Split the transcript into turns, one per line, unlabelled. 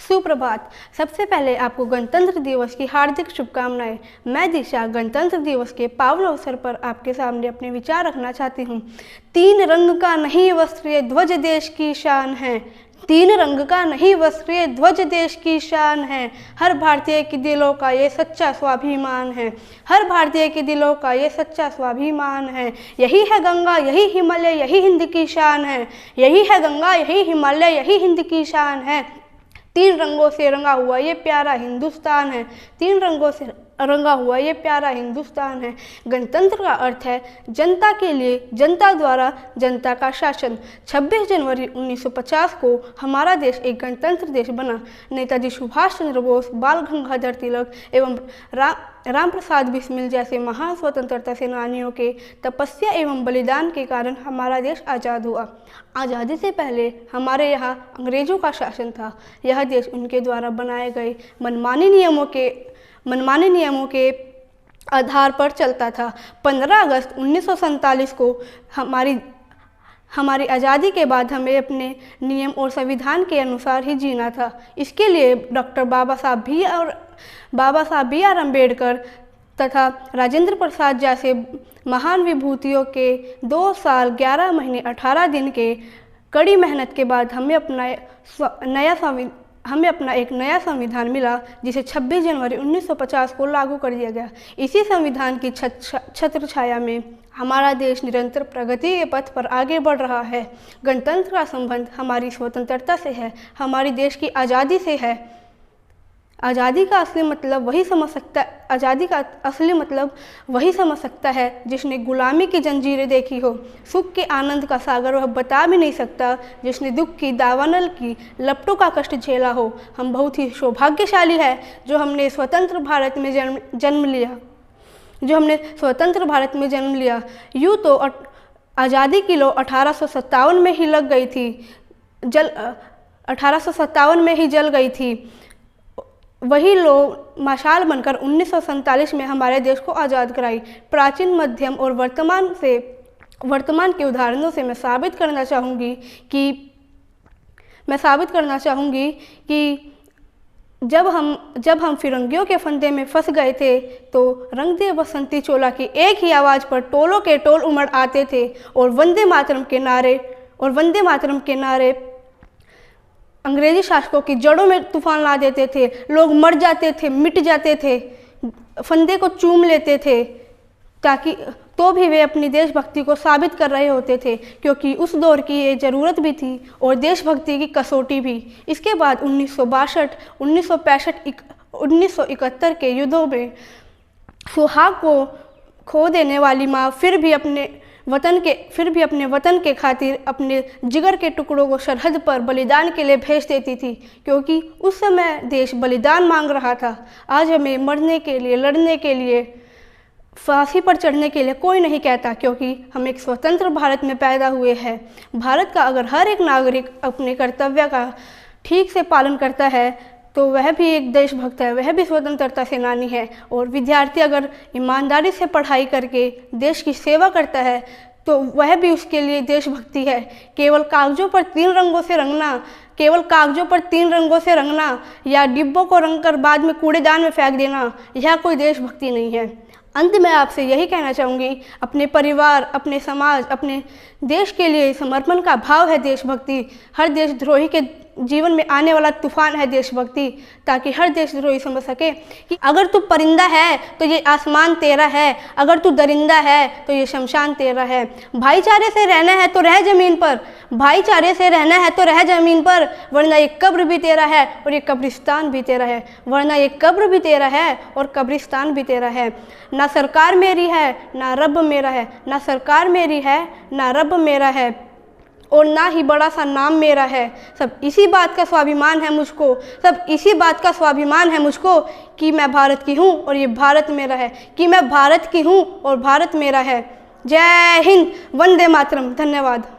सुप्रभात। सबसे पहले आपको गणतंत्र दिवस की हार्दिक शुभकामनाएं। मैं दिशा गणतंत्र दिवस के पावन अवसर पर आपके सामने अपने विचार रखना चाहती हूँ। 3 रंग का नहीं वस्त्र ये ध्वज देश की शान है। 3 रंग का नहीं वस्त्र ये ध्वज देश की शान है। हर भारतीय के दिलों का ये सच्चा स्वाभिमान है। हर भारतीय के दिलों का ये सच्चा स्वाभिमान है। यही है गंगा यही हिमालय यही हिंद की शान है। यही है गंगा यही हिमालय यही हिंद की शान है। 3 रंगों से रंगा हुआ ये प्यारा हिंदुस्तान है। 3 रंगों से रंगा हुआ ये प्यारा हिंदुस्तान है। गणतंत्र का अर्थ है जनता के लिए, जनता द्वारा, जनता का शासन। 26 जनवरी 1950 को हमारा देश एक गणतंत्र देश बना। नेताजी सुभाष चंद्र बोस, बाल गंगाधर तिलक एवं राम प्रसाद बिस्मिल जैसे महान स्वतंत्रता सेनानियों के तपस्या एवं बलिदान के कारण हमारा देश आज़ाद हुआ। आज़ादी से पहले हमारे यहाँ अंग्रेजों का शासन था। यह देश उनके द्वारा बनाए गए मनमाने नियमों के आधार पर चलता था। 15 अगस्त 1947 को हमारी आज़ादी के बाद हमें अपने नियम और संविधान के अनुसार ही जीना था। इसके लिए डॉक्टर बाबा साहब बी आर अम्बेडकर तथा राजेंद्र प्रसाद जैसे महान विभूतियों के 2 साल 11 महीने 18 दिन के कड़ी मेहनत के बाद हमें अपना एक नया संविधान मिला, जिसे 26 जनवरी 1950 को लागू कर दिया गया। इसी संविधान की छत्र छाया में हमारा देश निरंतर प्रगति के पथ पर आगे बढ़ रहा है। गणतंत्र का संबंध हमारी स्वतंत्रता से है, हमारी देश की आज़ादी से है। आज़ादी का असली मतलब वही समझ सकता है जिसने गुलामी की जंजीरें देखी हो। सुख के आनंद का सागर वह बता भी नहीं सकता जिसने दुख की दावानल की लपटों का कष्ट झेला हो। हम बहुत ही सौभाग्यशाली है जो हमने स्वतंत्र भारत में जन्म लिया। यूँ तो आज़ादी की लौ 1857 में ही लग गई थी, 1857 में ही जल गई थी। वही लोग मशाल बनकर 1947 में हमारे देश को आज़ाद कराई। प्राचीन, मध्यम और वर्तमान के उदाहरणों से मैं साबित करना चाहूँगी कि जब हम फिरंगियों के फंदे में फंस गए थे तो रंग दे बसंती चोला की एक ही आवाज़ पर टोलों के टोल उमड़ आते थे और वंदे मातरम के नारे अंग्रेजी शासकों की जड़ों में तूफान ला देते थे। लोग मर जाते थे, मिट जाते थे, फंदे को चूम लेते थे, तो भी वे अपनी देशभक्ति को साबित कर रहे होते थे, क्योंकि उस दौर की ये ज़रूरत भी थी और देशभक्ति की कसौटी भी। इसके बाद 1962, 1965, 1971 के युद्धों में सुहाग को खो देने वाली माँ फिर भी अपने वतन के खातिर अपने जिगर के टुकड़ों को सरहद पर बलिदान के लिए भेज देती थी, क्योंकि उस समय देश बलिदान मांग रहा था। आज हमें मरने के लिए, लड़ने के लिए, फांसी पर चढ़ने के लिए कोई नहीं कहता, क्योंकि हम एक स्वतंत्र भारत में पैदा हुए हैं। भारत का अगर हर एक नागरिक अपने कर्तव्य का ठीक से पालन करता है तो वह भी एक देशभक्त है, वह भी स्वतंत्रता सेनानी है। और विद्यार्थी अगर ईमानदारी से पढ़ाई करके देश की सेवा करता है तो वह भी उसके लिए देशभक्ति है। केवल कागजों पर 3 रंगों से रंगना या डिब्बों को रंगकर बाद में कूड़ेदान में फेंक देना, यह कोई देशभक्ति नहीं है। अंत में आपसे यही कहना चाहूँगी, अपने परिवार, अपने समाज, अपने देश के लिए समर्पण का भाव है देशभक्ति। हर देशद्रोही के जीवन में आने वाला तूफान है देशभक्ति, ताकि हर देशद्रोही समझ सके कि अगर तू परिंदा है तो ये आसमान तेरा है, अगर तू दरिंदा है तो ये शमशान तेरा है। भाईचारे से रहना है तो रह ज़मीन पर, वरना ये कब्र भी तेरा है और ये कब्रिस्तान भी तेरा है। ना सरकार मेरी है ना रब मेरा है, ना सरकार मेरी है ना रब मेरा है, और ना ही बड़ा सा नाम मेरा है। सब इसी बात का स्वाभिमान है मुझको कि मैं भारत की हूँ और ये भारत मेरा है। जय हिंद, वंदे मातरम। धन्यवाद।